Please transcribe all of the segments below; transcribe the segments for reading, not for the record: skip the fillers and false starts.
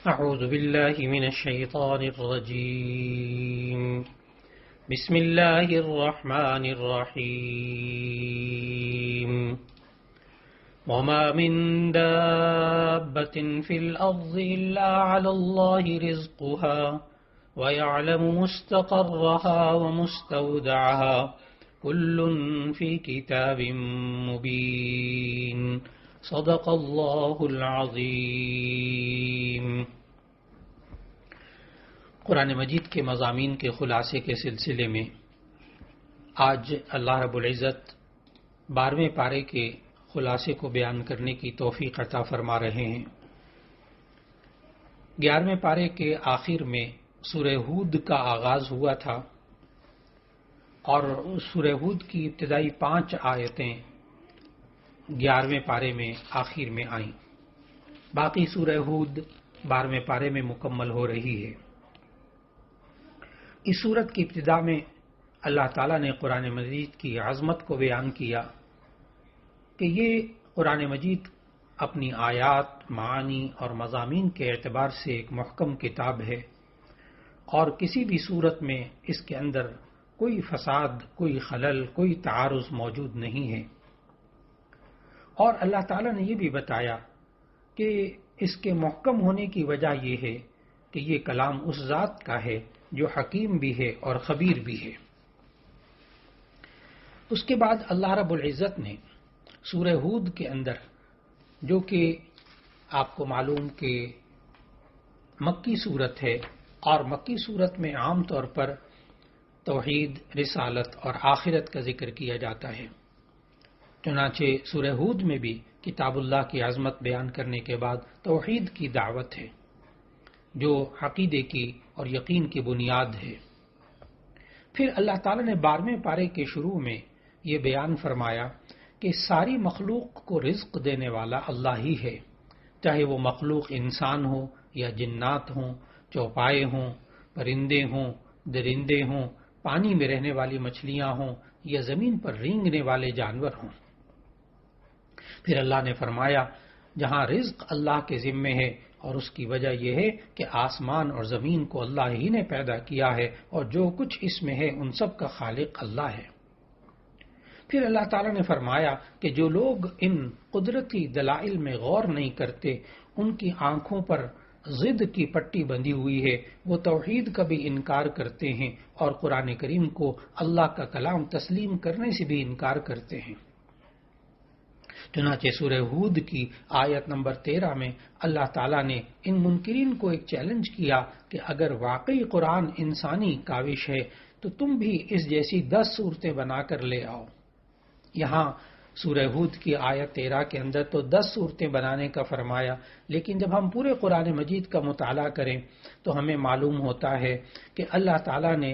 أعوذ بالله من الشيطان الرجيم بسم الله الرحمن الرحيم وما من دابة في الأرض إلا على الله رزقها ويعلم مستقرها ومستودعها كل في كتاب مبين صدق اللہ العظیم۔ قرآن مجید کے مضامین کے خلاصے کے سلسلے میں آج اللہ رب العزت 12ویں پارے کے خلاصے کو بیان کرنے کی توفیق عطا فرما رہے ہیں۔ 11ویں پارے کے آخر میں سورہ ہود کا آغاز ہوا تھا اور سورہ ہود کی ابتدائی 5 آیتیں 11ویں پارے میں آخر میں آئیں۔ باقی سورہ ہود 12ویں پارے میں مکمل ہو رہی ہے۔ اس سورت کی ابتدا میں اللہ تعالیٰ نے قرآن مجید کی عظمت کو بیان کیا کہ یہ قرآن مجید اپنی آیات، معانی اور مضامین کے اعتبار سے ایک محکم کتاب ہے اور کسی بھی صورت میں اس کے اندر کوئی فساد، کوئی خلل، کوئی تعارض موجود نہیں ہے۔ اور اللہ تعالیٰ نے یہ بھی بتایا کہ اس کے محکم ہونے کی وجہ یہ ہے کہ یہ کلام اس ذات کا ہے جو حکیم بھی ہے اور خبیر بھی ہے۔ اس کے بعد اللہ رب العزت نے سورہ ہود کے اندر، جو کہ آپ کو معلوم کہ مکی صورت ہے اور مکی صورت میں عام طور پر توحید، رسالت اور آخرت کا ذکر کیا جاتا ہے، چنانچہ سورہ ہود میں بھی کتاب اللہ کی عظمت بیان کرنے کے بعد توحید کی دعوت ہے جو عقیدے کی اور یقین کی بنیاد ہے۔ پھر اللہ تعالیٰ نے 12ویں پارے کے شروع میں یہ بیان فرمایا کہ ساری مخلوق کو رزق دینے والا اللہ ہی ہے، چاہے وہ مخلوق انسان ہو یا جنات ہوں، چوپائے ہوں، پرندے ہوں، درندے ہوں، پانی میں رہنے والی مچھلیاں ہوں یا زمین پر رینگنے والے جانور ہوں۔ پھر اللہ نے فرمایا جہاں رزق اللہ کے ذمے ہے اور اس کی وجہ یہ ہے کہ آسمان اور زمین کو اللہ ہی نے پیدا کیا ہے اور جو کچھ اس میں ہے ان سب کا خالق اللہ ہے۔ پھر اللہ تعالیٰ نے فرمایا کہ جو لوگ ان قدرتی دلائل میں غور نہیں کرتے، ان کی آنکھوں پر ضد کی پٹی بندھی ہوئی ہے، وہ توحید کا بھی انکار کرتے ہیں اور قرآن کریم کو اللہ کا کلام تسلیم کرنے سے بھی انکار کرتے ہیں۔ چنانچہ سورہ ہود کی آیت نمبر 13 میں اللہ تعالیٰ نے ان منکرین کو ایک چیلنج کیا کہ اگر واقعی قرآن انسانی کاوش ہے تو تم بھی اس جیسی 10 صورتیں بنا کر لے آؤ۔ یہاں سورہ ہود کی آیت 13 کے اندر تو 10 صورتیں بنانے کا فرمایا، لیکن جب ہم پورے قرآن مجید کا مطالعہ کریں تو ہمیں معلوم ہوتا ہے کہ اللہ تعالیٰ نے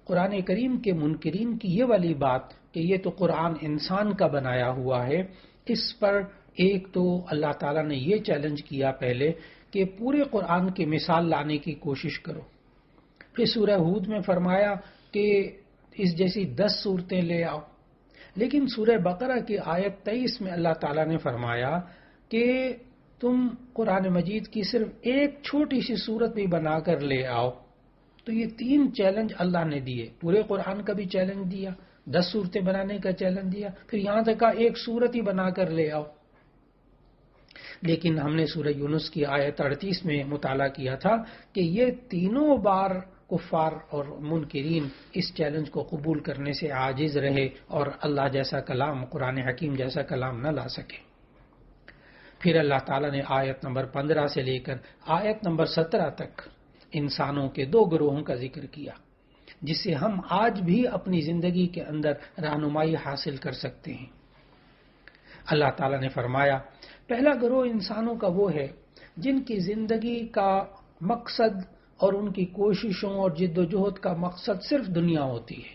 قرآن کریم کے منکرین کی یہ والی بات کہ یہ تو قرآن انسان کا بنایا ہوا ہے، اس پر ایک تو اللہ تعالیٰ نے یہ چیلنج کیا پہلے کہ پورے قرآن کی مثال لانے کی کوشش کرو۔ پھر سورہ ہود میں فرمایا کہ اس جیسی 10 صورتیں لے آؤ، لیکن سورہ بقرہ کی آیت 23 میں اللہ تعالیٰ نے فرمایا کہ تم قرآن مجید کی صرف ایک چھوٹی سی صورت بھی بنا کر لے آؤ۔ تو یہ 3 چیلنج اللہ نے دیے، پورے قرآن کا بھی چیلنج دیا، 10 صورتیں بنانے کا چیلنج دیا، پھر یہاں تک ایک صورت ہی بنا کر لے آؤ۔ لیکن ہم نے سورہ یونس کی آیت 38 میں مطالعہ کیا تھا کہ یہ تینوں بار کفار اور منکرین اس چیلنج کو قبول کرنے سے عاجز رہے اور اللہ جیسا کلام، قرآن حکیم جیسا کلام نہ لا سکے۔ پھر اللہ تعالیٰ نے آیت نمبر 15 سے لے کر آیت نمبر 17 تک انسانوں کے 2 گروہوں کا ذکر کیا جس سے ہم آج بھی اپنی زندگی کے اندر رہنمائی حاصل کر سکتے ہیں۔ اللہ تعالیٰ نے فرمایا پہلا گروہ انسانوں کا وہ ہے جن کی زندگی کا مقصد اور ان کی کوششوں اور جد و جہد کا مقصد صرف دنیا ہوتی ہے۔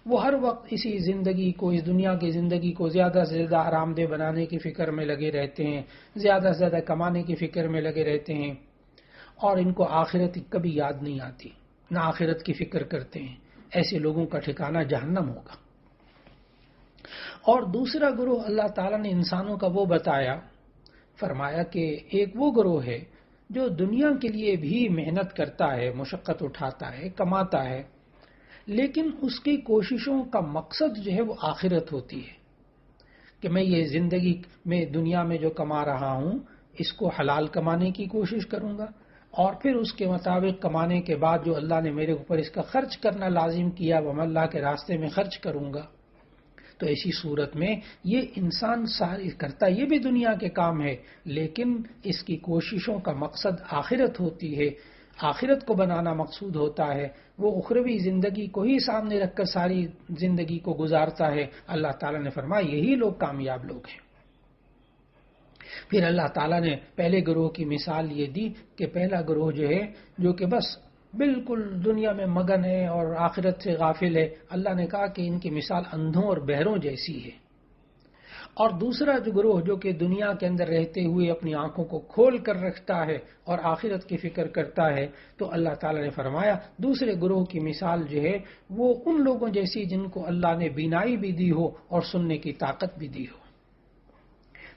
وہ ہر وقت اسی زندگی کو، اس دنیا کی زندگی کو زیادہ سے زیادہ آرام دہ بنانے کی فکر میں لگے رہتے ہیں، زیادہ سے زیادہ کمانے کی فکر میں لگے رہتے ہیں اور ان کو آخرت کبھی یاد نہیں آتی، نہ آخرت کی فکر کرتے ہیں۔ ایسے لوگوں کا ٹھکانہ جہنم ہوگا۔ اور دوسرا گروہ اللہ تعالیٰ نے انسانوں کا وہ بتایا، فرمایا کہ ایک وہ گروہ ہے جو دنیا کے لیے بھی محنت کرتا ہے، مشقت اٹھاتا ہے، کماتا ہے، لیکن اس کی کوششوں کا مقصد جو ہے وہ آخرت ہوتی ہے کہ میں یہ زندگی میں دنیا میں جو کما رہا ہوں اس کو حلال کمانے کی کوشش کروں گا، اور پھر اس کے مطابق کمانے کے بعد جو اللہ نے میرے اوپر اس کا خرچ کرنا لازم کیا وہ میں اللہ کے راستے میں خرچ کروں گا۔ تو ایسی صورت میں یہ انسان ساری کرتا یہ بھی دنیا کے کام ہے، لیکن اس کی کوششوں کا مقصد آخرت ہوتی ہے، آخرت کو بنانا مقصود ہوتا ہے، وہ اخروی زندگی کو ہی سامنے رکھ کر ساری زندگی کو گزارتا ہے۔ اللہ تعالیٰ نے فرمایا یہی لوگ کامیاب لوگ ہیں۔ پھر اللہ تعالیٰ نے پہلے گروہ کی مثال یہ دی کہ پہلا گروہ جو ہے جو کہ بس بالکل دنیا میں مگن ہے اور آخرت سے غافل ہے، اللہ نے کہا کہ ان کی مثال اندھوں اور بہروں جیسی ہے۔ اور دوسرا جو گروہ جو کہ دنیا کے اندر رہتے ہوئے اپنی آنکھوں کو کھول کر رکھتا ہے اور آخرت کی فکر کرتا ہے، تو اللہ تعالیٰ نے فرمایا دوسرے گروہ کی مثال جو ہے وہ ان لوگوں جیسی جن کو اللہ نے بینائی بھی دی ہو اور سننے کی طاقت بھی دی ہو۔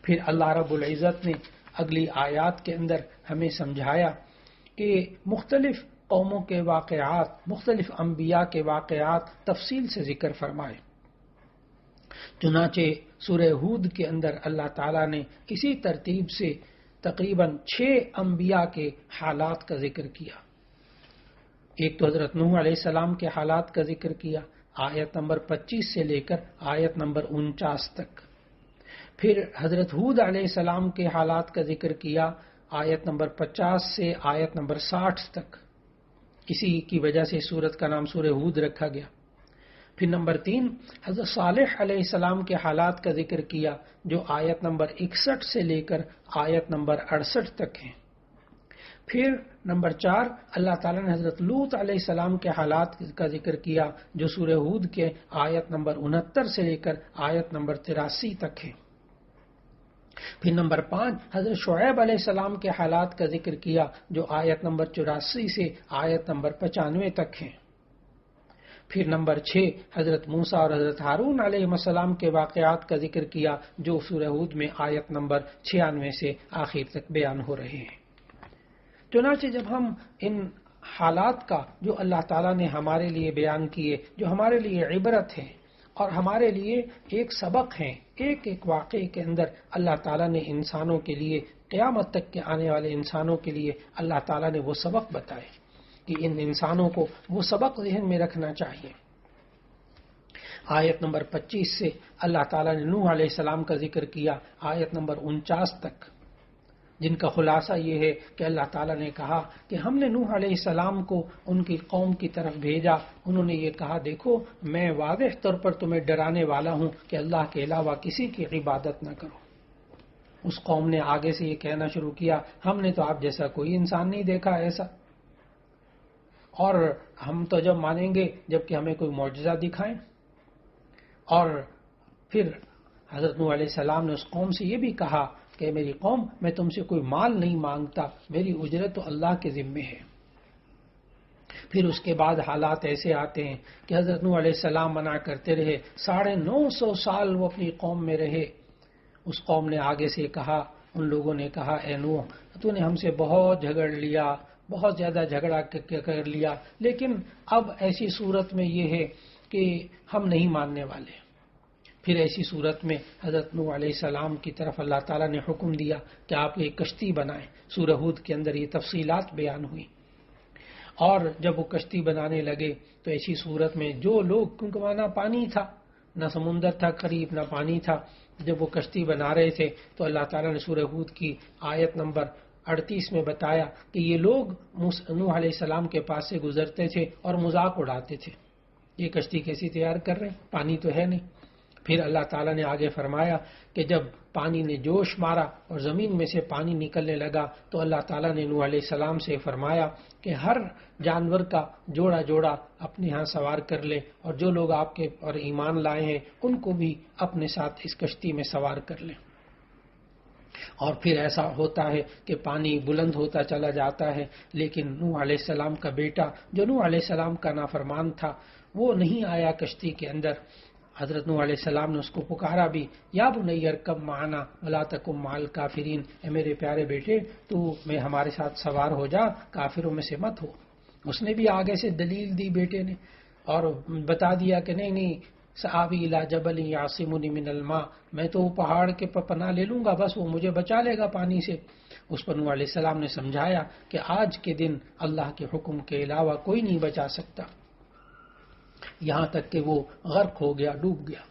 پھر اللہ رب العزت نے اگلی آیات کے اندر ہمیں سمجھایا کہ مختلف قوموں کے واقعات، مختلف انبیاء کے واقعات تفصیل سے ذکر فرمائے۔ چنانچہ سورہ ہود کے اندر اللہ تعالیٰ نے اسی ترتیب سے تقریباً 6 انبیاء کے حالات کا ذکر کیا۔ ایک تو حضرت نوح علیہ السلام کے حالات کا ذکر کیا آیت نمبر 25 سے لے کر آیت نمبر 49 تک۔ پھر حضرت ہود علیہ السلام کے حالات کا ذکر کیا آیت نمبر 50 سے آیت نمبر 60 تک، اسی کی وجہ سے سورت کا نام سورہ ہود رکھا گیا۔ پھر نمبر 3 حضرت صالح علیہ السلام کے حالات کا ذکر کیا جو آیت نمبر 61 سے لے کر آیت نمبر 68 تک ہیں۔ پھر نمبر 4 اللہ تعالیٰ نے حضرت لوط علیہ السلام کے حالات کا ذکر کیا جو سورہ ہود کے آیت نمبر 69 سے لے کر آیت نمبر 83 تک ہے۔ پھر نمبر 5 حضرت شعیب علیہ السلام کے حالات کا ذکر کیا جو آیت نمبر 84 سے آیت نمبر 95 تک ہیں۔ پھر نمبر 6 حضرت موسیٰ اور حضرت ہارون علیہ السلام کے واقعات کا ذکر کیا جو سورہ ہود میں آیت نمبر 96 سے آخر تک بیان ہو رہے ہیں۔ چنانچہ جب ہم ان حالات کا جو اللہ تعالیٰ نے ہمارے لیے بیان کیے، جو ہمارے لیے عبرت ہے اور ہمارے لیے ایک سبق ہیں، ایک ایک واقعے کے اندر اللہ تعالیٰ نے انسانوں کے لیے، قیامت تک کے آنے والے انسانوں کے لیے اللہ تعالیٰ نے وہ سبق بتائے کہ ان انسانوں کو وہ سبق ذہن میں رکھنا چاہیے۔ آیت نمبر 25 سے اللہ تعالیٰ نے نوح علیہ السلام کا ذکر کیا آیت نمبر 49 تک، جن کا خلاصہ یہ ہے کہ اللہ تعالیٰ نے کہا کہ ہم نے نوح علیہ السلام کو ان کی قوم کی طرف بھیجا، انہوں نے یہ کہا دیکھو میں واضح طور پر تمہیں ڈرانے والا ہوں کہ اللہ کے علاوہ کسی کی عبادت نہ کرو۔ اس قوم نے آگے سے یہ کہنا شروع کیا ہم نے تو آپ جیسا کوئی انسان نہیں دیکھا ایسا، اور ہم تو جب مانیں گے جب کہ ہمیں کوئی معجزہ دکھائیں۔ اور پھر حضرت نوح علیہ السلام نے اس قوم سے یہ بھی کہا کہ میری قوم میں تم سے کوئی مال نہیں مانگتا، میری اجرت تو اللہ کے ذمے ہے۔ پھر اس کے بعد حالات ایسے آتے ہیں کہ حضرت نوح علیہ السلام منع کرتے رہے، 950 سال وہ اپنی قوم میں رہے۔ اس قوم نے آگے سے کہا، ان لوگوں نے کہا اے نوح تو نے ہم سے بہت جھگڑ لیا، بہت زیادہ جھگڑا کر لیا، لیکن اب ایسی صورت میں یہ ہے کہ ہم نہیں ماننے والے۔ پھر ایسی صورت میں حضرت نوح علیہ السلام کی طرف اللہ تعالیٰ نے حکم دیا کہ آپ ایک کشتی بنائیں۔ سورہ ہود کے اندر یہ تفصیلات بیان ہوئی، اور جب وہ کشتی بنانے لگے تو ایسی صورت میں جو لوگ، کیونکہ وہاں نہ پانی تھا، نہ سمندر تھا قریب، نہ پانی تھا، جب وہ کشتی بنا رہے تھے تو اللہ تعالیٰ نے سورہ ہود کی آیت نمبر 38 میں بتایا کہ یہ لوگ نوح علیہ السلام کے پاس سے گزرتے تھے اور مذاق اڑاتے تھے، یہ کشتی کیسی تیار کر رہے ہیں، پانی تو ہے نہیں۔ پھر اللہ تعالیٰ نے آگے فرمایا کہ جب پانی نے جوش مارا اور زمین میں سے پانی نکلنے لگا تو اللہ تعالیٰ نے نوح علیہ السلام سے فرمایا کہ ہر جانور کا جوڑا جوڑا اپنے ہاں سوار کر لے، اور جو لوگ آپ کے اور ایمان لائے ہیں ان کو بھی اپنے ساتھ اس کشتی میں سوار کر لیں۔ اور پھر ایسا ہوتا ہے کہ پانی بلند ہوتا چلا جاتا ہے، لیکن نوح علیہ السلام کا بیٹا جو نوح علیہ السلام کا نافرمان تھا وہ نہیں آیا کشتی کے اندر، حضرت نوح علیہ السلام نے اس کو پکارا بھی، یا بنی ارکب معنا ولا تکن مع الکافرین، اے میرے پیارے بیٹے تو میں ہمارے ساتھ سوار ہو جا، کافروں میں سے مت ہو۔ اس نے بھی آگے سے دلیل دی بیٹے نے اور بتا دیا کہ نہیں سآوی الی جبل یعصمنی من الماء، میں تو پہاڑ کے پناہ لے لوں گا، بس وہ مجھے بچا لے گا پانی سے۔ اس پر نوح علیہ السلام نے سمجھایا کہ آج کے دن اللہ کے حکم کے علاوہ کوئی نہیں بچا سکتا، یہاں تک کہ وہ غرق ہو گیا، ڈوب گیا۔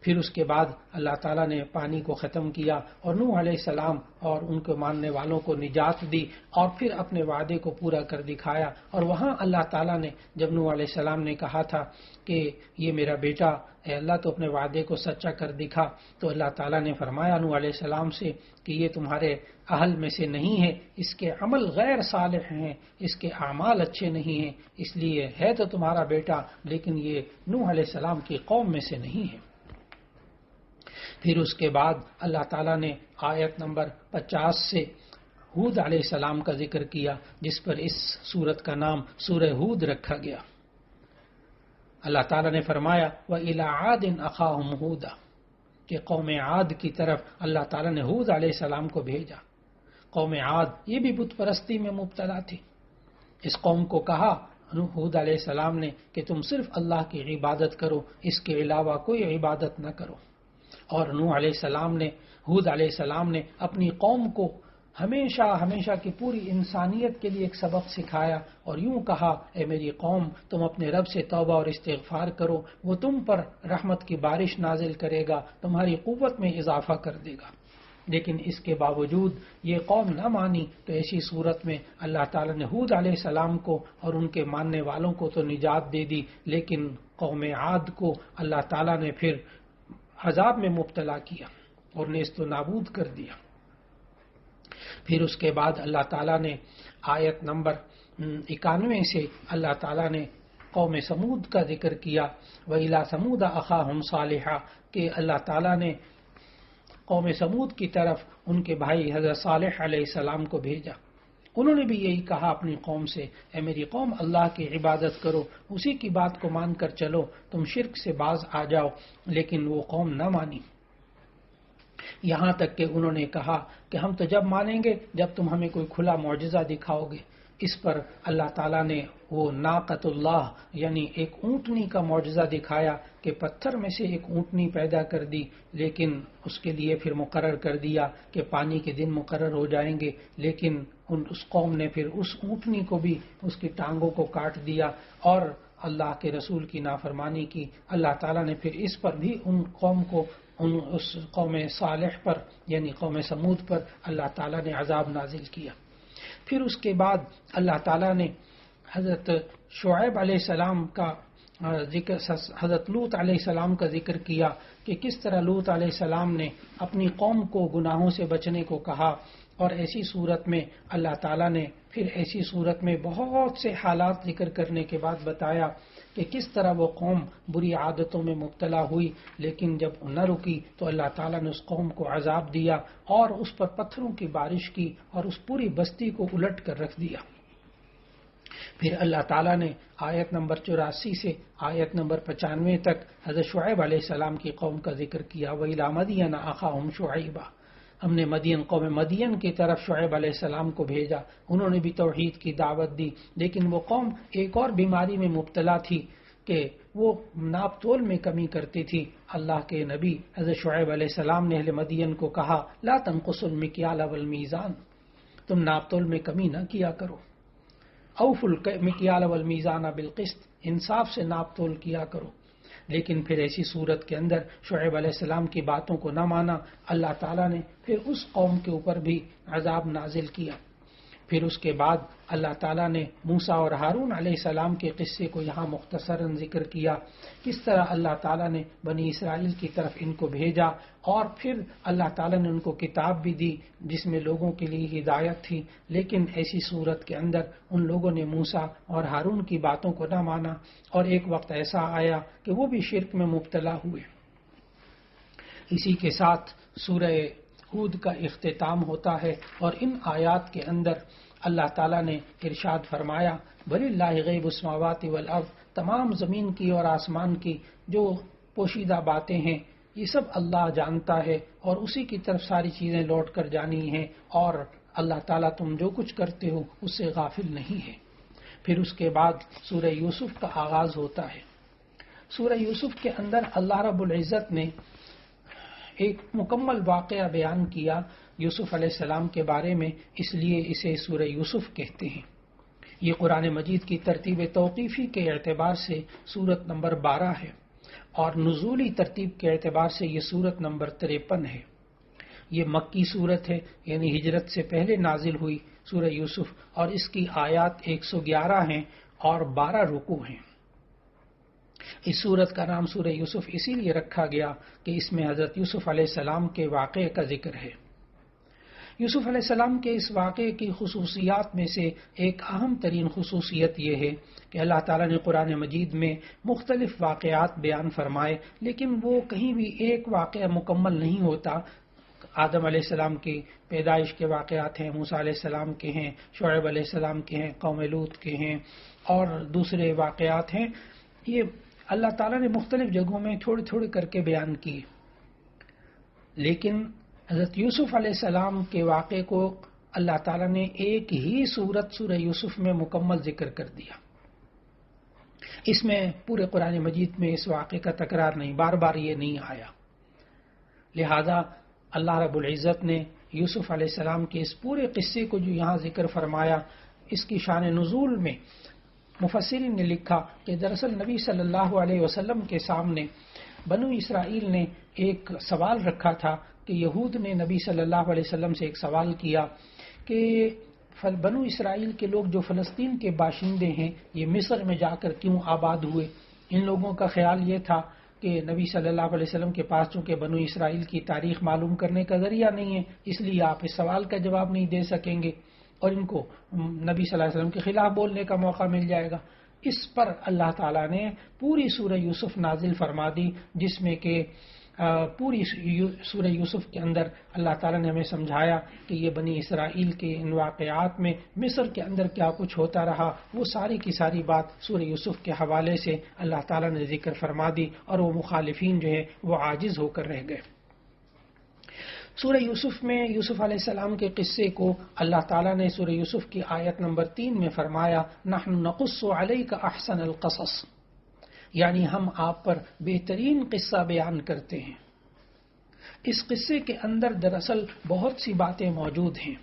پھر اس کے بعد اللہ تعالیٰ نے پانی کو ختم کیا اور نوح علیہ السلام اور ان کو ماننے والوں کو نجات دی اور پھر اپنے وعدے کو پورا کر دکھایا۔ اور وہاں اللہ تعالیٰ نے جب نوح علیہ السلام نے کہا تھا کہ یہ میرا بیٹا، اے اللہ تو اپنے وعدے کو سچا کر دکھا، تو اللہ تعالیٰ نے فرمایا نوح علیہ السلام سے کہ یہ تمہارے اہل میں سے نہیں ہے، اس کے عمل غیر صالح ہیں، اس کے اعمال اچھے نہیں ہیں، اس لیے ہے تو تمہارا بیٹا لیکن یہ نوح علیہ السلام کی قوم میں سے نہیں ہے۔ پھر اس کے بعد اللہ تعالیٰ نے آیت نمبر 50 سے ہود علیہ السلام کا ذکر کیا، جس پر اس سورت کا نام سورہ ہود رکھا گیا۔ اللہ تعالیٰ نے فرمایا وَإِلَىٰ عَادٍ أَخَاهُمْ هُودًا، کہ قوم عاد کی طرف اللہ تعالیٰ نے ہود علیہ السلام کو بھیجا۔ قوم عاد یہ بھی بت پرستی میں مبتلا تھی۔ اس قوم کو کہا ہود علیہ السلام نے کہ تم صرف اللہ کی عبادت کرو، اس کے علاوہ کوئی عبادت نہ کرو۔ اور نوح علیہ السلام نے، ہود علیہ السلام نے اپنی قوم کو ہمیشہ کی پوری انسانیت کے لیے ایک سبق سکھایا اور یوں کہا اے میری قوم تم اپنے رب سے توبہ اور استغفار کرو، وہ تم پر رحمت کی بارش نازل کرے گا، تمہاری قوت میں اضافہ کر دے گا۔ لیکن اس کے باوجود یہ قوم نہ مانی، تو ایسی صورت میں اللہ تعالیٰ نے ہود علیہ السلام کو اور ان کے ماننے والوں کو تو نجات دے دی، لیکن قوم عاد کو اللہ تعالیٰ نے پھر عذاب میں مبتلا کیا اور نیست و نابود کر دیا۔ پھر اس کے بعد اللہ تعالیٰ نے آیت نمبر 91 سے اللہ تعالیٰ نے قوم سمود کا ذکر کیا، وَإِلَىٰ ثَمُودَ أَخَاهُمْ صَالِحًا، کہ اللہ تعالیٰ نے قوم سمود کی طرف ان کے بھائی حضرت صالح علیہ السلام کو بھیجا۔ انہوں نے بھی یہی کہا اپنی قوم سے اے میری قوم اللہ کی عبادت کرو، اسی کی بات کو مان کر چلو، تم شرک سے باز آ جاؤ، لیکن وہ قوم نہ مانی۔ یہاں تک کہ انہوں نے کہا کہ ہم تو جب مانیں گے جب تم ہمیں کوئی کھلا معجزہ دکھاؤ گے۔ اس پر اللہ تعالیٰ نے وہ ناقۃ اللہ یعنی ایک اونٹنی کا معجزہ دکھایا کہ پتھر میں سے ایک اونٹنی پیدا کر دی، لیکن اس کے لیے پھر مقرر کر دیا کہ پانی کے دن مقرر ہو جائیں گے، لیکن اس قوم نے پھر اس اونٹنی کو بھی اس کی ٹانگوں کو کاٹ دیا اور اللہ کے رسول کی نافرمانی کی۔ اللہ تعالیٰ نے پھر اس پر بھی ان قوم کو اس قوم صالح پر یعنی قوم سمود پر اللہ تعالیٰ نے عذاب نازل کیا۔ پھر اس کے بعد اللہ تعالیٰ نے حضرت شعیب علیہ السلام کا ذکر، حضرت لوط علیہ السلام کا ذکر کیا کہ کس طرح لوط علیہ السلام نے اپنی قوم کو گناہوں سے بچنے کو کہا، اور ایسی صورت میں اللہ تعالیٰ نے پھر ایسی صورت میں بہت سے حالات ذکر کرنے کے بعد بتایا کہ کس طرح وہ قوم بری عادتوں میں مبتلا ہوئی، لیکن جب نہ رکی تو اللہ تعالیٰ نے اس قوم کو عذاب دیا اور اس پر پتھروں کی بارش کی اور اس پوری بستی کو الٹ کر رکھ دیا۔ پھر اللہ تعالیٰ نے آیت نمبر 84 سے آیت نمبر 95 تک حضرت شعیب علیہ السلام کی قوم کا ذکر کیا، وَإِلَىٰ مَدْيَنَ أَخَاهُمْ شُعَيْبًا، ہم نے قوم مدین کی طرف شعیب علیہ السلام کو بھیجا، انہوں نے بھی توحید کی دعوت دی، لیکن وہ قوم ایک اور بیماری میں مبتلا تھی کہ وہ ناپ تول میں کمی کرتی تھی۔ اللہ کے نبی حضرت شعیب علیہ السلام نے اہل مدین کو کہا لا تنقصوا المکیال والمیزان، تم ناپ تول میں کمی نہ کیا کرو، اوفوا المکیال والمیزان بالقسط، انصاف سے ناپ تول کیا کرو۔ لیکن پھر ایسی صورت کے اندر شعیب علیہ السلام کی باتوں کو نہ مانا، اللہ تعالیٰ نے پھر اس قوم کے اوپر بھی عذاب نازل کیا۔ پھر اس کے بعد اللہ تعالیٰ نے موسیٰ اور ہارون علیہ السلام کے قصے کو یہاں مختصراً ذکر کیا، کس طرح اللہ تعالیٰ نے بنی اسرائیل کی طرف ان کو بھیجا اور پھر اللہ تعالیٰ نے ان کو کتاب بھی دی جس میں لوگوں کے لیے ہدایت تھی، لیکن ایسی صورت کے اندر ان لوگوں نے موسیٰ اور ہارون کی باتوں کو نہ مانا اور ایک وقت ایسا آیا کہ وہ بھی شرک میں مبتلا ہوئے۔ اسی کے ساتھ سورہ ہود کا اختتام ہوتا ہے اور ان آیات کے اندر اللہ تعالیٰ نے ارشاد فرمایا وَلِلَّهِ غَيْبُ السَّمَاوَاتِ وَالْأَرْضِ، تمام زمین کی اور آسمان کی جو پوشیدہ باتیں ہیں یہ سب اللہ جانتا ہے اور اسی کی طرف ساری چیزیں لوٹ کر جانی ہیں، اور اللہ تعالیٰ تم جو کچھ کرتے ہو اس سے غافل نہیں ہے۔ پھر اس کے بعد سورہ یوسف کا آغاز ہوتا ہے۔ سورہ یوسف کے اندر اللہ رب العزت نے ایک مکمل واقعہ بیان کیا یوسف علیہ السلام کے بارے میں، اس لیے اسے سورہ یوسف کہتے ہیں۔ یہ قرآن مجید کی ترتیب توقیفی کے اعتبار سے سورت نمبر 12 ہے، اور نزولی ترتیب کے اعتبار سے یہ سورت نمبر 53 ہے۔ یہ مکی سورت ہے، یعنی ہجرت سے پہلے نازل ہوئی سورہ یوسف، اور اس کی آیات 111 ہیں اور 12 رکوع ہیں۔ اس سورت کا نام سورہ یوسف اسی لیے رکھا گیا کہ اس میں حضرت یوسف علیہ السلام کے واقعے کا ذکر ہے۔ یوسف علیہ السلام کے اس واقعے کی خصوصیات میں سے ایک اہم ترین خصوصیت یہ ہے کہ اللہ تعالیٰ نے قرآن مجید میں مختلف واقعات بیان فرمائے، لیکن وہ کہیں بھی ایک واقعہ مکمل نہیں ہوتا۔ آدم علیہ السلام کی پیدائش کے واقعات ہیں، موسیٰ علیہ السلام کے ہیں، شعیب علیہ السلام کے ہیں، قوم لوط کے ہیں، اور دوسرے واقعات ہیں۔ یہ اللہ تعالیٰ نے مختلف جگہوں میں تھوڑے تھوڑے کر کے بیان کیے، لیکن حضرت یوسف علیہ السلام کے واقعے کو اللہ تعالیٰ نے ایک ہی سورت سورہ یوسف میں مکمل ذکر کر دیا۔ اس میں پورے قرآن مجید میں اس واقعے کا تکرار نہیں، بار بار یہ نہیں آیا۔ لہذا اللہ رب العزت نے یوسف علیہ السلام کے اس پورے قصے کو جو یہاں ذکر فرمایا، اس کی شان نزول میں مفسرین نے لکھا کہ دراصل نبی صلی اللہ علیہ وسلم کے سامنے بنو اسرائیل نے ایک سوال رکھا تھا کہ یہود نے نبی صلی اللہ علیہ وسلم سے ایک سوال کیا کہ بنو اسرائیل کے لوگ جو فلسطین کے باشندے ہیں یہ مصر میں جا کر کیوں آباد ہوئے؟ ان لوگوں کا خیال یہ تھا کہ نبی صلی اللہ علیہ وسلم کے پاس چونکہ بنو اسرائیل کی تاریخ معلوم کرنے کا ذریعہ نہیں ہے، اس لیے آپ اس سوال کا جواب نہیں دے سکیں گے اور ان کو نبی صلی اللہ علیہ وسلم کے خلاف بولنے کا موقع مل جائے گا۔ اس پر اللہ تعالیٰ نے پوری سورہ یوسف نازل فرما دی، جس میں کہ پوری سورہ یوسف کے اندر اللہ تعالیٰ نے ہمیں سمجھایا کہ یہ بنی اسرائیل کے ان واقعات میں مصر کے اندر کیا کچھ ہوتا رہا، وہ ساری کی ساری بات سورہ یوسف کے حوالے سے اللہ تعالیٰ نے ذکر فرما دی، اور وہ مخالفین جو ہے وہ عاجز ہو کر رہ گئے۔ سورہ یوسف میں یوسف علیہ السلام کے قصے کو اللہ تعالیٰ نے سورہ یوسف کی آیت نمبر 3 میں فرمایا، نحن نقص علیک احسن القصص، یعنی ہم آپ پر بہترین قصہ بیان کرتے ہیں۔ اس قصے کے اندر دراصل بہت سی باتیں موجود ہیں،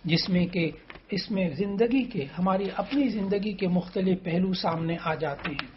جس میں کہ اس میں زندگی کے، ہماری اپنی زندگی کے مختلف پہلو سامنے آ جاتے ہیں۔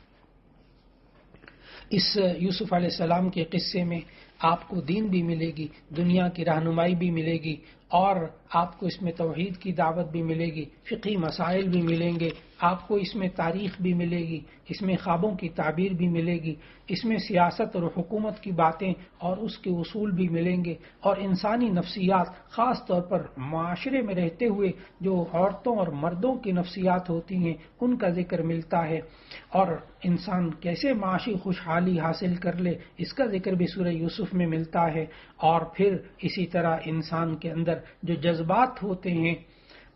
اس یوسف علیہ السلام کے قصے میں آپ کو دین بھی ملے گی، دنیا کی رہنمائی بھی ملے گی، اور آپ کو اس میں توحید کی دعوت بھی ملے گی، فقہی مسائل بھی ملیں گے، آپ کو اس میں تاریخ بھی ملے گی، اس میں خوابوں کی تعبیر بھی ملے گی، اس میں سیاست اور حکومت کی باتیں اور اس کے اصول بھی ملیں گے، اور انسانی نفسیات، خاص طور پر معاشرے میں رہتے ہوئے جو عورتوں اور مردوں کی نفسیات ہوتی ہیں ان کا ذکر ملتا ہے، اور انسان کیسے معاشی خوشحالی حاصل کر لے اس کا ذکر بھی سورہ یوسف میں ملتا ہے۔ اور پھر اسی طرح انسان کے اندر جو جذبات ہوتے ہیں،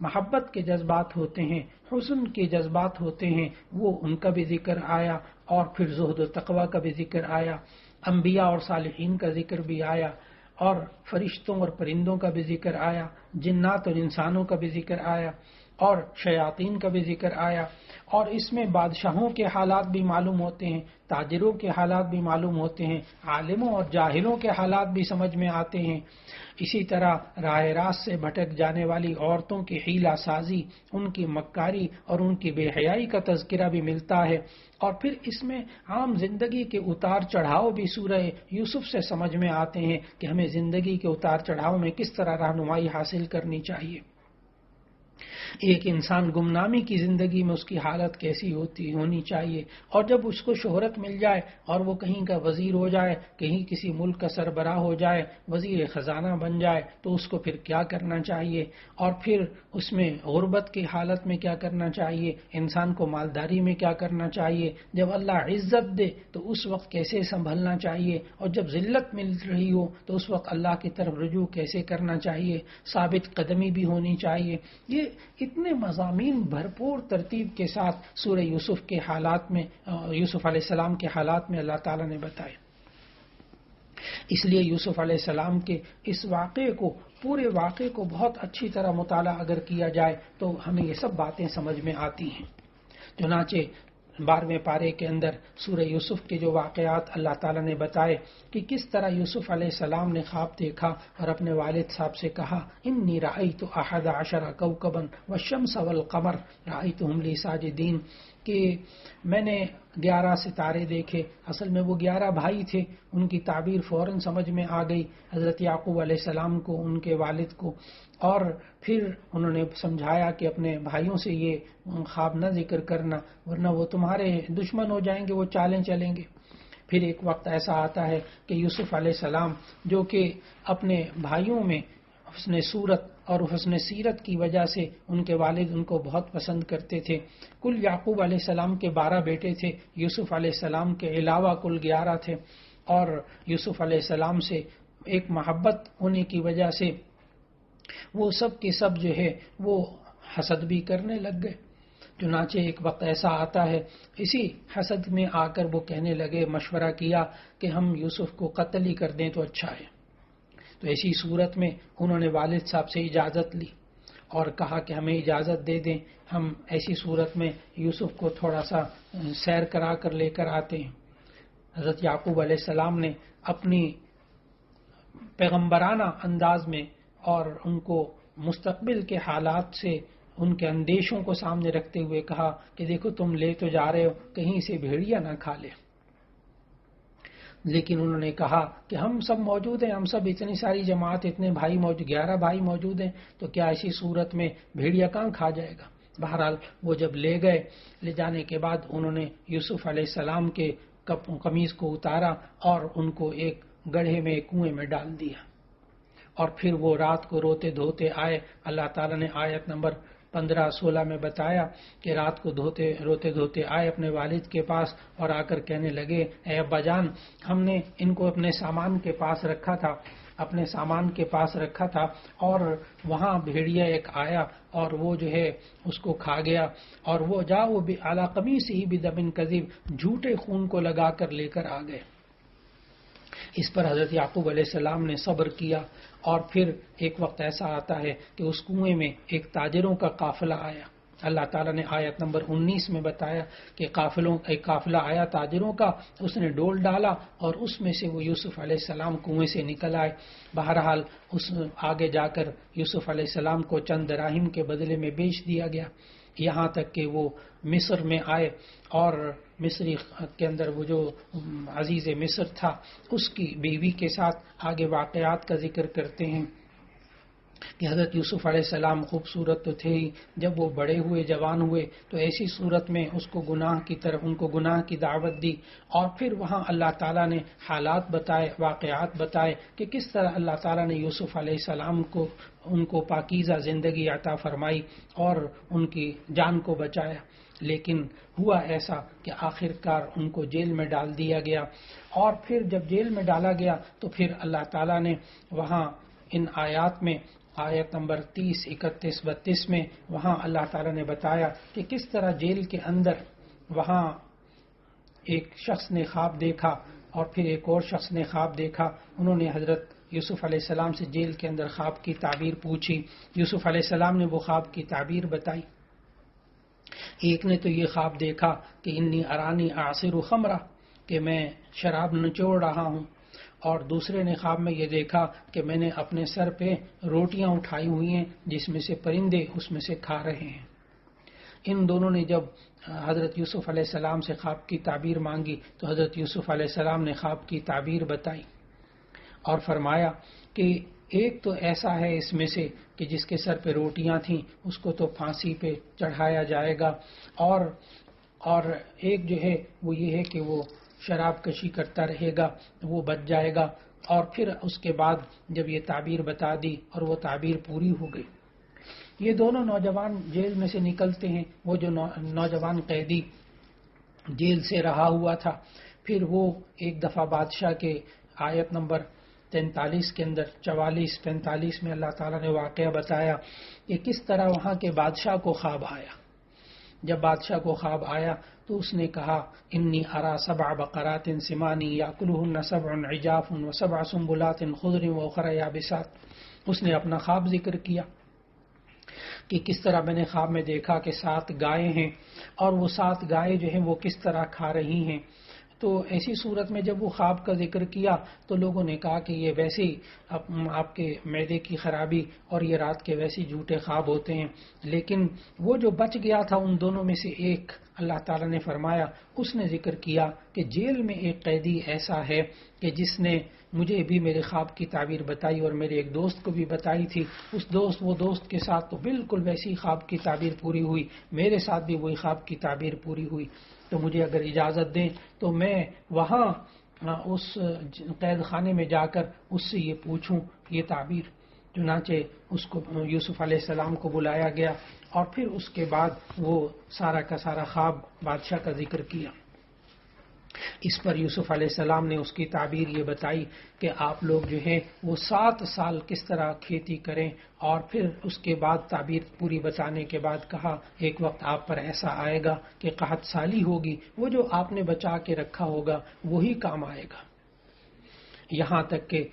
محبت کے جذبات ہوتے ہیں، حسن کے جذبات ہوتے ہیں، وہ ان کا بھی ذکر آیا، اور پھر زہد و تقوی کا بھی ذکر آیا، انبیاء اور صالحین کا ذکر بھی آیا، اور فرشتوں اور پرندوں کا بھی ذکر آیا، جنات اور انسانوں کا بھی ذکر آیا، اور شیاطین کا بھی ذکر آیا، اور اس میں بادشاہوں کے حالات بھی معلوم ہوتے ہیں، تاجروں کے حالات بھی معلوم ہوتے ہیں، عالموں اور جاہلوں کے حالات بھی سمجھ میں آتے ہیں۔ اسی طرح راہ راست سے بھٹک جانے والی عورتوں کی حیلہ سازی، ان کی مکاری اور ان کی بے حیائی کا تذکرہ بھی ملتا ہے، اور پھر اس میں عام زندگی کے اتار چڑھاؤ بھی سورہ یوسف سے سمجھ میں آتے ہیں کہ ہمیں زندگی کے اتار چڑھاؤ میں کس طرح رہنمائی حاصل کرنی چاہیے۔ ایک انسان گمنامی کی زندگی میں اس کی حالت کیسی ہونی چاہیے، اور جب اس کو شہرت مل جائے اور وہ کہیں کا وزیر ہو جائے، کہیں کسی ملک کا سربراہ ہو جائے، وزیر خزانہ بن جائے، تو اس کو پھر کیا کرنا چاہیے، اور پھر اس میں غربت کی حالت میں کیا کرنا چاہیے، انسان کو مالداری میں کیا کرنا چاہیے، جب اللہ عزت دے تو اس وقت کیسے سنبھلنا چاہیے، اور جب ذلت مل رہی ہو تو اس وقت اللہ کی طرف رجوع کیسے کرنا چاہیے، ثابت قدمی بھی ہونی چاہیے۔ یہ اتنے مضامین بھرپور ترتیب کے ساتھ سورہ یوسف کے حالات میں، یوسف علیہ السلام کے حالات میں اللہ تعالیٰ نے بتائے. اس لیے یوسف علیہ السلام کے اس واقعے کو، پورے واقعے کو بہت اچھی طرح مطالعہ اگر کیا جائے تو ہمیں یہ سب باتیں سمجھ میں آتی ہیں. چنانچہ 12ویں پارے کے اندر سورہ یوسف کے جو واقعات اللہ تعالیٰ نے بتائے کہ کس طرح یوسف علیہ السلام نے خواب دیکھا اور اپنے والد صاحب سے کہا، انی رأیت 11 کوکبا والشمس والقمر رأیتهم لی ساجدین، کہ میں نے 11 ستارے دیکھے. اصل میں وہ 11 بھائی تھے. ان کی تعبیر فوراً سمجھ میں آ گئی حضرت یعقوب علیہ السلام کو، ان کے والد کو، اور پھر انہوں نے سمجھایا کہ اپنے بھائیوں سے یہ خواب نہ ذکر کرنا ورنہ وہ تمہارے دشمن ہو جائیں گے، وہ چالیں چلیں گے. پھر ایک وقت ایسا آتا ہے کہ یوسف علیہ السلام جو کہ اپنے بھائیوں میں حسن صورت اور حسن سیرت کی وجہ سے ان کے والد ان کو بہت پسند کرتے تھے. کل یعقوب علیہ السلام کے 12 بیٹے تھے، یوسف علیہ السلام کے علاوہ کل 11 تھے، اور یوسف علیہ السلام سے ایک محبت ہونے کی وجہ سے وہ سب کے سب جو ہے وہ حسد بھی کرنے لگ گئے. چنانچہ ایک وقت ایسا آتا ہے، اسی حسد میں آ کر وہ کہنے لگے، مشورہ کیا کہ ہم یوسف کو قتل ہی کر دیں تو اچھا ہے. تو ایسی صورت میں انہوں نے والد صاحب سے اجازت لی اور کہا کہ ہمیں اجازت دے دیں، ہم ایسی صورت میں یوسف کو تھوڑا سا سیر کرا کر لے کر آتے ہیں. حضرت یعقوب علیہ السلام نے اپنی پیغمبرانہ انداز میں اور ان کو مستقبل کے حالات سے، ان کے اندیشوں کو سامنے رکھتے ہوئے کہا کہ دیکھو تم لے تو جا رہے ہو، کہیں اسے بھیڑیا نہ کھا لے. لیکن انہوں نے کہا کہ ہم سب موجود ہیں، ہم سب اتنی ساری جماعت، اتنے بھائی موجود، 11 بھائی موجود ہیں، تو کیا ایسی صورت میں بھیڑیا کہاں کھا جائے گا. بہرحال وہ جب لے گئے، لے جانے کے بعد انہوں نے یوسف علیہ السلام کے قمیض کو اتارا اور ان کو ایک گڑھے میں، ایک کنویں میں ڈال دیا. اور پھر وہ رات کو روتے دھوتے آئے. اللہ تعالیٰ نے آیت نمبر 15-16 میں بتایا کہ رات کو روتے دھوتے آئے اپنے والد کے پاس اور آ کر کہنے لگے، اے ابا جان، ہم نے ان کو اپنے سامان کے پاس رکھا تھا اور وہاں بھیڑیا ایک آیا اور وہ جو ہے اس کو کھا گیا، اور وہ علی قمیصہ بدم کذب، جھوٹے خون کو لگا کر لے کر آ گئے. اس پر حضرت یعقوب علیہ السلام نے صبر کیا. اور پھر ایک وقت ایسا آتا ہے کہ اس کنویں میں ایک تاجروں کا قافلہ آیا. اللہ تعالیٰ نے آیت نمبر 19 میں بتایا کہ ایک قافلہ آیا تاجروں کا، اس نے ڈول ڈالا اور اس میں سے وہ یوسف علیہ السلام کنویں سے نکل آئے. بہرحال اس آگے جا کر یوسف علیہ السلام کو چند دراہم کے بدلے میں بیچ دیا گیا، یہاں تک کہ وہ مصر میں آئے. اور مصری کے اندر وہ جو عزیز مصر تھا اس کی بیوی کے ساتھ آگے واقعات کا ذکر کرتے ہیں کہ حضرت یوسف علیہ السلام خوبصورت تو تھے ہی، جب وہ بڑے ہوئے، جوان ہوئے، تو ایسی صورت میں ان کو گناہ کی دعوت دی. اور پھر وہاں اللہ تعالیٰ نے حالات بتائے، واقعات بتائے کہ کس طرح اللہ تعالیٰ نے یوسف علیہ السلام کو ان کو پاکیزہ زندگی عطا فرمائی اور ان کی جان کو بچایا. لیکن ہوا ایسا کہ آخر کار ان کو جیل میں ڈال دیا گیا. اور پھر جب جیل میں ڈالا گیا تو پھر اللہ تعالیٰ نے وہاں ان آیات میں، آیت نمبر 30، 31، 32 میں وہاں اللہ تعالیٰ نے بتایا کہ کس طرح جیل کے اندر وہاں ایک شخص نے خواب دیکھا اور پھر ایک اور شخص نے خواب دیکھا. انہوں نے حضرت یوسف علیہ السلام سے جیل کے اندر خواب کی تعبیر پوچھی. یوسف علیہ السلام نے وہ خواب کی تعبیر بتائی. ایک نے تو یہ خواب دیکھا کہ انی ارانی اعصر خمرہ، کہ میں شراب نچوڑ رہا ہوں، اور دوسرے نے خواب میں یہ دیکھا کہ میں نے اپنے سر پہ روٹیاں اٹھائی ہوئی ہیں جس میں سے پرندے اس میں سے کھا رہے ہیں. ان دونوں نے جب حضرت یوسف علیہ السلام سے خواب کی تعبیر مانگی تو حضرت یوسف علیہ السلام نے خواب کی تعبیر بتائی اور فرمایا کہ ایک تو ایسا ہے اس میں سے کہ جس کے سر پہ روٹیاں تھیں اس کو تو پھانسی پہ چڑھایا جائے گا، اور ایک جو ہے وہ یہ ہے کہ وہ شراب کشی کرتا رہے گا، وہ بچ جائے گا. اور پھر اس کے بعد جب یہ تعبیر بتا دی اور وہ تعبیر پوری ہو گئی، یہ دونوں نوجوان جیل میں سے نکلتے ہیں. وہ جو نوجوان قیدی جیل سے رہا ہوا تھا، پھر وہ ایک دفعہ بادشاہ کے آیت نمبر 43 کے اندر 44-45 میں اللہ تعالیٰ نے واقعہ بتایا کہ کس طرح وہاں کے بادشاہ کو خواب آیا. جب بادشاہ کو خواب آیا تو اس نے کہا انی ارا 7 بقرات سمان یاکلہن 7 عجاف و7 سنبلات خضر واخر یابسات. اس نے اپنا خواب ذکر کیا کہ کس طرح میں نے خواب میں دیکھا کہ 7 گائیں ہیں اور وہ 7 گائیں جو ہیں وہ کس طرح کھا رہی ہیں. تو ایسی صورت میں جب وہ خواب کا ذکر کیا تو لوگوں نے کہا کہ یہ ویسے ہی آپ کے معدے کی خرابی اور یہ رات کے ویسے جھوٹے خواب ہوتے ہیں. لیکن وہ جو بچ گیا تھا ان دونوں میں سے ایک، اللہ تعالیٰ نے فرمایا اس نے ذکر کیا کہ جیل میں ایک قیدی ایسا ہے کہ جس نے مجھے بھی میرے خواب کی تعبیر بتائی اور میرے ایک دوست کو بھی بتائی تھی. وہ دوست کے ساتھ تو بالکل ویسی خواب کی تعبیر پوری ہوئی، میرے ساتھ بھی وہی خواب کی تعبیر پوری ہوئی. تو مجھے اگر اجازت دیں تو میں وہاں اس قید خانے میں جا کر اس سے یہ پوچھوں یہ تعبیر. چنانچہ اس کو یوسف علیہ السلام کو بلایا گیا اور پھر اس کے بعد وہ سارا کا سارا خواب بادشاہ کا ذکر کیا. اس پر یوسف علیہ السلام نے اس کی تعبیر یہ بتائی کہ آپ لوگ جو ہیں وہ 7 سال کس طرح کھیتی کریں، اور پھر اس کے بعد تعبیر پوری بتانے کے بعد کہا ایک وقت آپ پر ایسا آئے گا کہ قحط سالی ہوگی، وہ جو آپ نے بچا کے رکھا ہوگا وہی کام آئے گا. یہاں تک کہ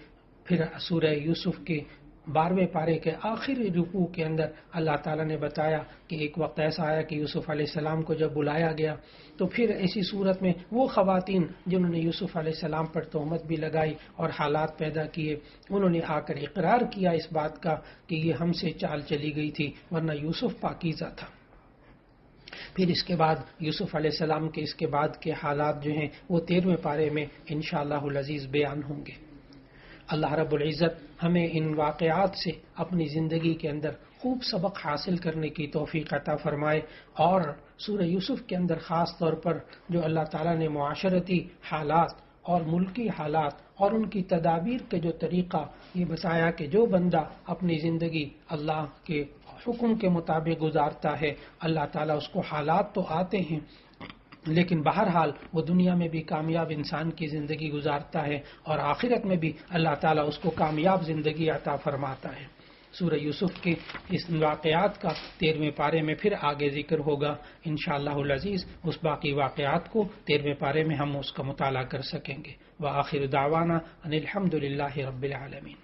پھر سورہ یوسف کے 12ویں پارے کے آخری رکوع کے اندر اللہ تعالیٰ نے بتایا کہ ایک وقت ایسا آیا کہ یوسف علیہ السلام کو جب بلایا گیا تو پھر ایسی صورت میں وہ خواتین جنہوں نے یوسف علیہ السلام پر تہمت بھی لگائی اور حالات پیدا کیے، انہوں نے آ کر اقرار کیا اس بات کا کہ یہ ہم سے چال چلی گئی تھی ورنہ یوسف پاکیزہ تھا. پھر اس کے بعد یوسف علیہ السلام کے اس کے بعد کے حالات جو ہیں وہ 13ویں پارے میں انشاءاللہ العزیز بیان ہوں گے. اللہ رب العزت ہمیں ان واقعات سے اپنی زندگی کے اندر خوب سبق حاصل کرنے کی توفیق عطا فرمائے، اور سورہ یوسف کے اندر خاص طور پر جو اللہ تعالیٰ نے معاشرتی حالات اور ملکی حالات اور ان کی تدابیر کے جو طریقہ یہ بتایا کہ جو بندہ اپنی زندگی اللہ کے حکم کے مطابق گزارتا ہے اللہ تعالیٰ اس کو حالات تو آتے ہیں لیکن بہرحال وہ دنیا میں بھی کامیاب انسان کی زندگی گزارتا ہے اور آخرت میں بھی اللہ تعالیٰ اس کو کامیاب زندگی عطا فرماتا ہے. سورہ یوسف کے اس واقعات کا 13ویں پارے میں پھر آگے ذکر ہوگا انشاءاللہ العزیز. اس باقی واقعات کو 13ویں پارے میں ہم اس کا مطالعہ کر سکیں گے. وآخر دعوانا ان الحمد للہ رب العالمین.